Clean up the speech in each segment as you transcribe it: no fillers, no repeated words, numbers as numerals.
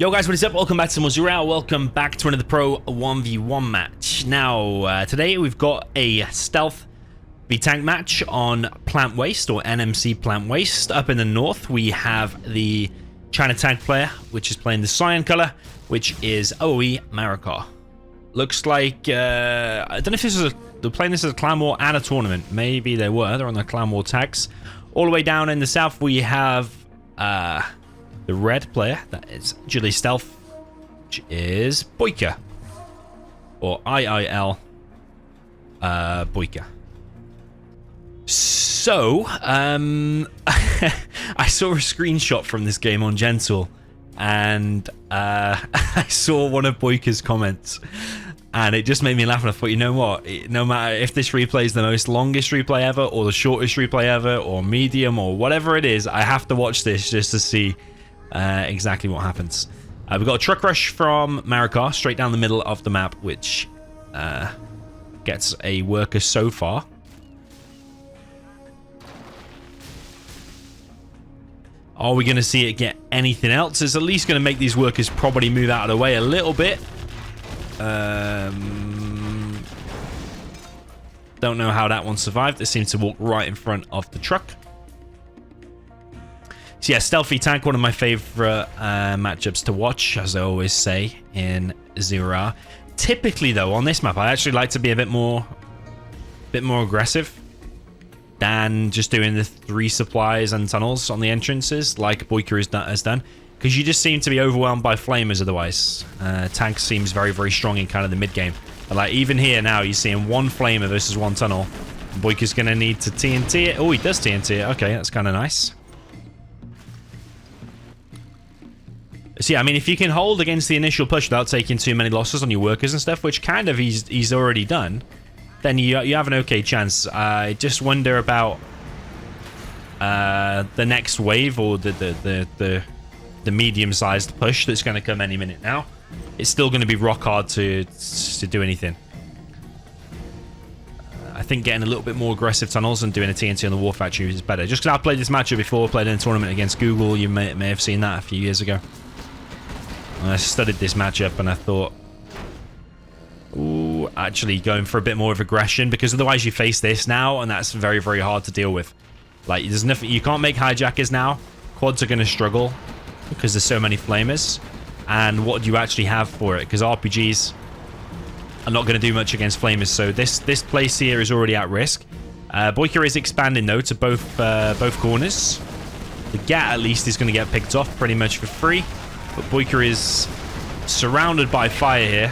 Yo guys, what is up? Welcome back to Marakar. Welcome back to another Pro 1v1 match. Now, today we've got a stealth v-tank match on Plant Waste, or NMC Plant Waste. Up in the north, we have the China tank player, which is playing the cyan color, which is BoYcaH. Looks like, I don't know if this is they're playing this as a clan war and a tournament. Maybe they were. They're on the clan war tags. All the way down in the south, we have, the red player, that is Julie Stealth, which is BoYcaH, or IIL BoYcaH. So, I saw a screenshot from this game on Gentle, and I saw one of BoYcaH's comments, and it just made me laugh, and I thought, you know what, no matter if this replay is the most longest replay ever, or the shortest replay ever, or medium, or whatever it is, I have to watch this just to see exactly what happens. We've got a truck rush from Marakar straight down the middle of the map, which gets a worker so far. Are we going to see it get anything else? It's at least going to make these workers probably move out of the way a little bit. Don't know how that one survived. It seemed to walk right in front of the truck. So yeah, stealthy tank, one of my favorite matchups to watch, as I always say in Zero. Typically, though, on this map, I actually like to be a bit more aggressive than just doing the 3 supplies and tunnels on the entrances, like BoYcaH has done, because you just seem to be overwhelmed by flamers otherwise. Tank seems very, very strong in kind of the mid game. But like even here now, you're seeing 1 flamer versus 1 tunnel. BoYcaH's going to need to TNT it. Oh, he does TNT it. Okay, that's kind of nice. So yeah, I mean, if you can hold against the initial push without taking too many losses on your workers and stuff, which kind of he's already done, then you have an okay chance. I just wonder about the next wave, or the medium-sized push that's going to come any minute now. It's still going to be rock hard to do anything. I think getting a little bit more aggressive tunnels and doing a TNT on the War Factory is better. Just because I've played this matchup before, played in a tournament against Google, you may have seen that a few years ago. I studied this matchup and I thought, ooh, actually going for a bit more of aggression, because otherwise you face this now and that's very, very hard to deal with. Like, there's nothing, you can't make hijackers now. Quads are going to struggle because there's so many flamers. And what do you actually have for it? Because RPGs are not going to do much against flamers. So this place here is already at risk. BoYcaH is expanding though to both corners. The GAT at least is going to get picked off pretty much for free. But BoYcaH is surrounded by fire here.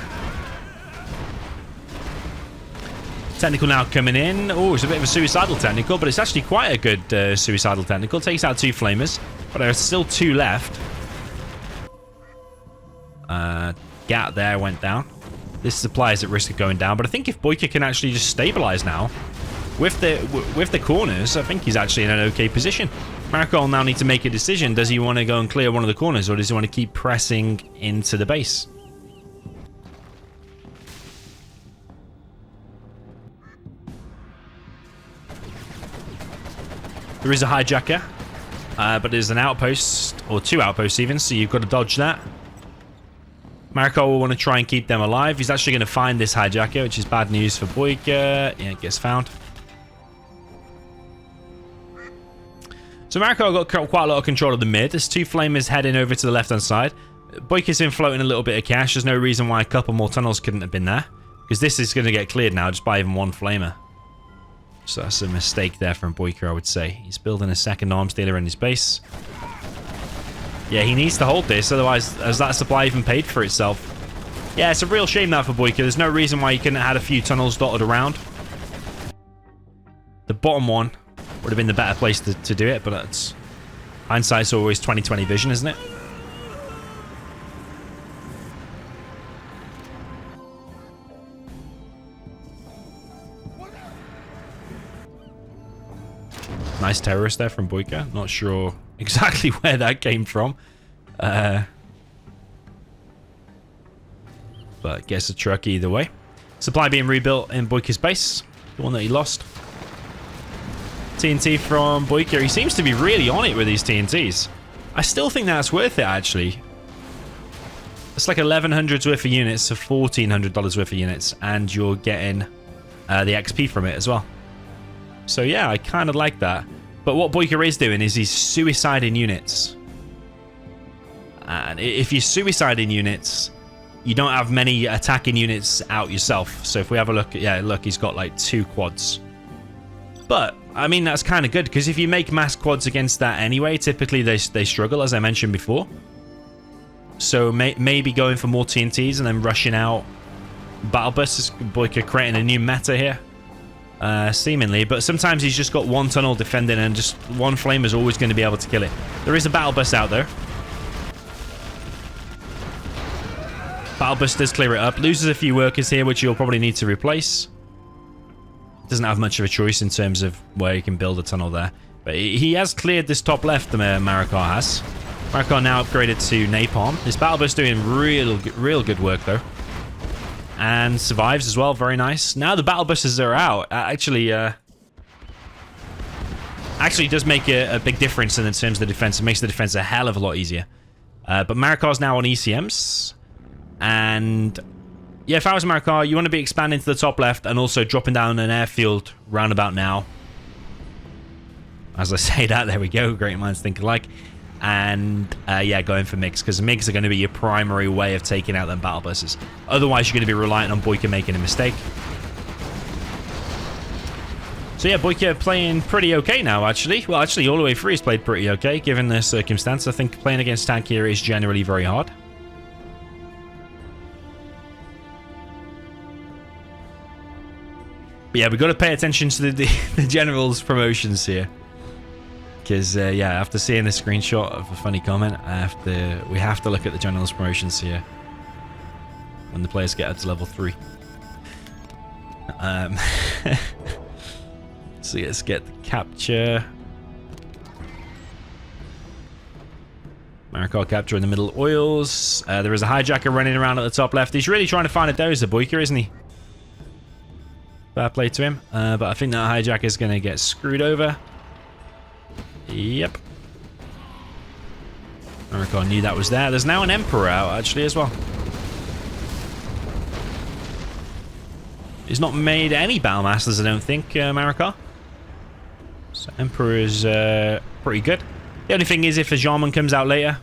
Technical now coming in. Oh, it's a bit of a suicidal technical, but it's actually quite a good suicidal technical. Takes out 2 flamers, but there are still 2 left. GAT there went down. This supply is at risk of going down, but I think if BoYcaH can actually just stabilize now with the corners, I think he's actually in an okay position. Marakar will now need to make a decision. Does he want to go and clear one of the corners, or does he want to keep pressing into the base? There is a hijacker, but there's an outpost, or 2 outposts even, so you've got to dodge that. Marakar will want to try and keep them alive. He's actually going to find this hijacker, which is bad news for BoYcaH. Yeah, it gets found. So Marakar got quite a lot of control of the mid. There's 2 flamers heading over to the left-hand side. BoYcaH's been floating a little bit of cash. There's no reason why a couple more tunnels couldn't have been there, because this is going to get cleared now just by even 1 flamer. So that's a mistake there from BoYcaH, I would say. He's building a second arms dealer in his base. Yeah, he needs to hold this, otherwise has that supply even paid for itself? Yeah, it's a real shame that for BoYcaH. There's no reason why he couldn't have had a few tunnels dotted around. The bottom one would have been the better place to do it, but that's hindsight's always 20/20 vision, isn't it? Nice terrorist there from BoYcaH. Not sure exactly where that came from. But gets a truck either way. Supply being rebuilt in BoYcaH's base. The one that he lost. TNT from BoYcaH. He seems to be really on it with these TNTs. I still think that's worth it, actually. It's like 1,100's worth of units to $1,400 worth of units, and you're getting the XP from it as well. So yeah, I kind of like that. But what BoYcaH is doing is he's suiciding units. And if you're suiciding units, you don't have many attacking units out yourself. So if we have a look, yeah, look, he's got like 2 quads. But I mean, that's kind of good, because if you make mass quads against that anyway, typically they struggle, as I mentioned before. So maybe going for more TNTs and then rushing out battle buses. BoYcaH creating a new meta here, seemingly. But sometimes he's just got one tunnel defending, and just one flame is always going to be able to kill it. There is a battle bus out there. Battle bus does clear it up. Loses a few workers here, which you'll probably need to replace. Doesn't have much of a choice in terms of where he can build a tunnel there. But he has cleared this top left, Marakar has. Marakar now upgraded to Napalm. This battle bus doing real good work, though. And survives as well. Very nice. Now the battle buses are out. Actually does make a big difference in terms of the defense. It makes the defense a hell of a lot easier. But Marakar's now on ECMs. And yeah, if I was Marakar, you want to be expanding to the top left and also dropping down an airfield roundabout now. As I say that, there we go. Great minds think alike. And yeah, going for MiGs, because MiGs are going to be your primary way of taking out them battle buses. Otherwise, you're going to be reliant on BoYcaH making a mistake. So yeah, BoYcaH playing pretty okay now, actually. Well, actually, all the way through he's played pretty okay, given the circumstance. I think playing against tank here is generally very hard. But yeah, we've got to pay attention to the general's promotions here. Because, yeah, after seeing this screenshot of a funny comment, we have to look at the general's promotions here. When the players get up to level 3. So let's get the capture. Marakar capture in the middle oils. There is a hijacker running around at the top left. He's really trying to find a dozer, BoYcaH, isn't he? Fair play to him. But I think that hijacker is going to get screwed over. Yep. Marakar knew that was there. There's now an Emperor out, actually, as well. He's not made any Battle Masters, I don't think, Marakar. So Emperor is pretty good. The only thing is, if a Jarman comes out later,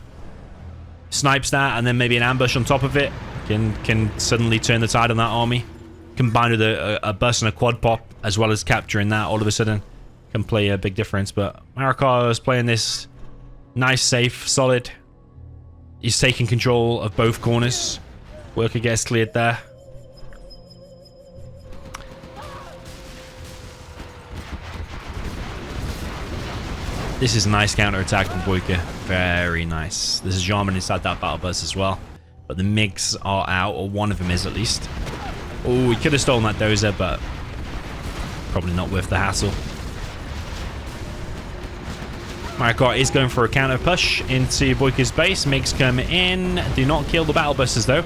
snipes that, and then maybe an ambush on top of it, can suddenly turn the tide on that army. Combined with a bus and a quad pop, as well as capturing that, all of a sudden can play a big difference. But Marakar is playing this nice, safe, solid. He's taking control of both corners. BoYcaH gets cleared there. This is a nice counter-attack from BoYcaH. Very nice. There's a Jarman inside that battle bus as well. But the MiGs are out, or one of them is at least. Oh, he could have stolen that dozer, but probably not worth the hassle. Marakar is going for a counter push into BoYcaH's base. MiGs come in. Do not kill the battle buses, though.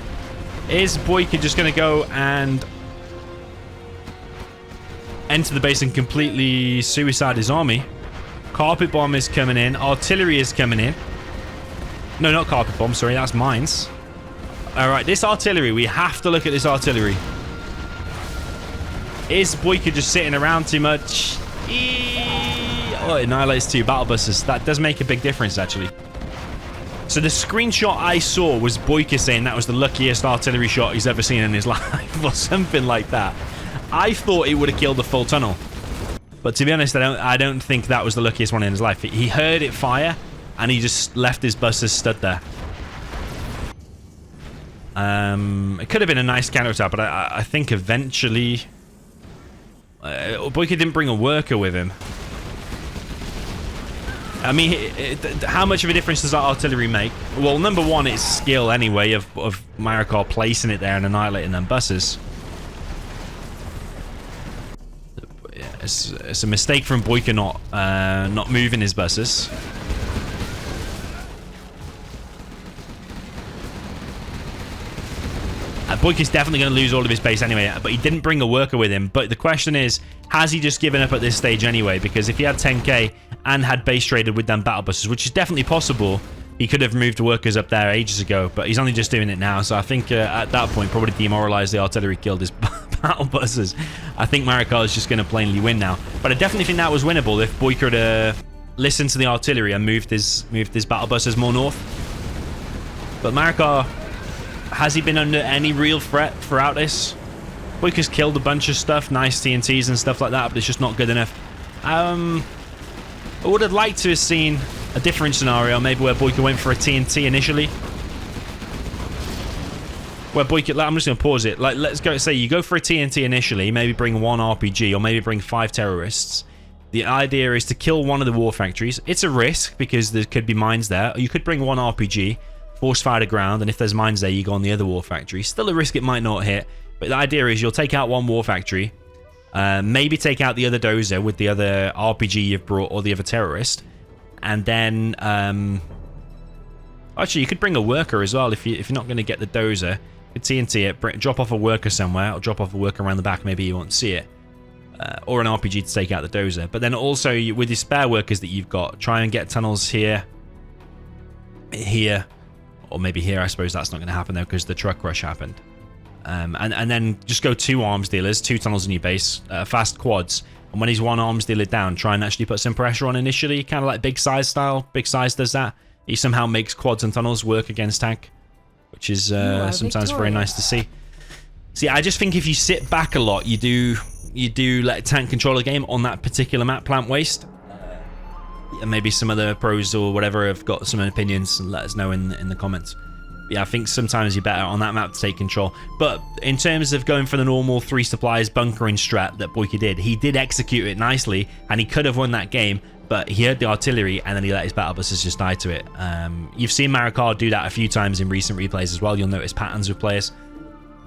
Is BoYcaH just going to go and enter the base and completely suicide his army? Carpet bomb is coming in. Artillery is coming in. No, not carpet bomb. Sorry, that's mines. All right, this artillery. We have to look at this artillery. Is BoYcaH just sitting around too much? Oh, it annihilates 2 battle buses. That does make a big difference, actually. So the screenshot I saw was BoYcaH saying that was the luckiest artillery shot he's ever seen in his life, or something like that. I thought it would have killed the full tunnel. But to be honest, I don't think that was the luckiest one in his life. He heard it fire, and he just left his buses stood there. It could have been a nice counterattack, but I think eventually... BoYcaH didn't bring a worker with him. I mean, how much of a difference does that artillery make? Well, number one, it's skill anyway of Marakar placing it there and annihilating them buses. Yeah, it's a mistake from BoYcaH not moving his buses. BoYcaH's definitely going to lose all of his base anyway, but he didn't bring a worker with him. But the question is, has he just given up at this stage anyway? Because if he had 10k and had base traded with them battle buses, which is definitely possible, He could have moved workers up there ages ago, but he's only just doing it now. So I think at that point, probably demoralized the artillery, killed his battle buses. I think Marakar is just going to plainly win now. But I definitely think that was winnable if BoYcaH had listened to the artillery and moved his battle buses more north. But Marakar, has he been under any real threat throughout this? BoYcaH's killed a bunch of stuff, nice TNTs and stuff like that, but it's just not good enough. I would have liked to have seen a different scenario, maybe where BoYcaH went for a TNT initially. Where BoYcaH, I'm just going to pause it. Like, let's go, say you go for a TNT initially, maybe bring 1 RPG, or maybe bring 5 terrorists. The idea is to kill one of the war factories. It's a risk, because there could be mines there. Or you could bring 1 RPG, force fire to ground, and if there's mines there, you go on the other war factory. Still a risk it might not hit, but the idea is you'll take out 1 war factory, maybe take out the other dozer with the other RPG you've brought, or the other terrorist. And then, actually, you could bring a worker as well if you're not going to get the dozer. You could TNT it, drop off a worker somewhere, or drop off a worker around the back, maybe you won't see it. Or an RPG to take out the dozer. But then also, with your spare workers that you've got, try and get tunnels here, or maybe here. I suppose that's not going to happen, though, because the truck rush happened. And then just go 2 arms dealers, 2 tunnels in your base, fast quads. And when he's 1 arms dealer down, try and actually put some pressure on initially, kind of like Big Size style. Big Size does that. He somehow makes quads and tunnels work against tank, which is sometimes very nice to see. See, I just think if you sit back a lot, you do let tank control the game on that particular map, Plant Waste. And maybe some other pros or whatever have got some opinions, and let us know in the comments. Yeah, I think sometimes you're better on that map to take control. But in terms of going for the normal 3 supplies bunkering strat that BoYcaH did, he did execute it nicely, and he could have won that game, but he heard the artillery, and then he let his battle buses just die to it. You've seen Marakar do that a few times in recent replays as well. You'll notice patterns with players.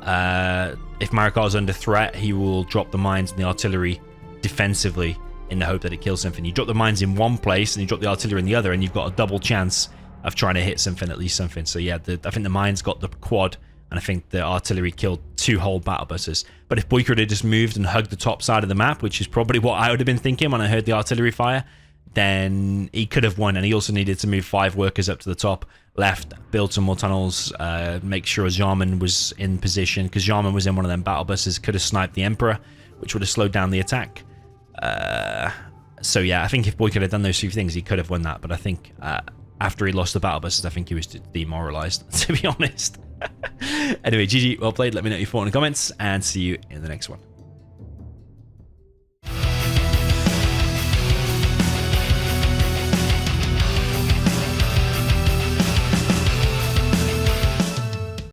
If Marakar's under threat, he will drop the mines and the artillery defensively in the hope that it kills something. You drop the mines in one place, and you drop the artillery in the other, and you've got a double chance of trying to hit something, at least something. So yeah, I think the mines got the quad, and I think the artillery killed 2 whole battle buses. But if BoYcaH had just moved and hugged the top side of the map, which is probably what I would have been thinking when I heard the artillery fire, then he could have won. And he also needed to move 5 workers up to the top left, build some more tunnels, make sure Jarman was in position, because Jarman was in one of them battle buses, could have sniped the Emperor, which would have slowed down the attack. So yeah, I think if BoYcaH had done those 2 things, he could have won that. But I think after he lost the battle buses, I think he was demoralized, to be honest. Anyway, GG, well played. Let me know your thoughts in the comments, and see you in the next one.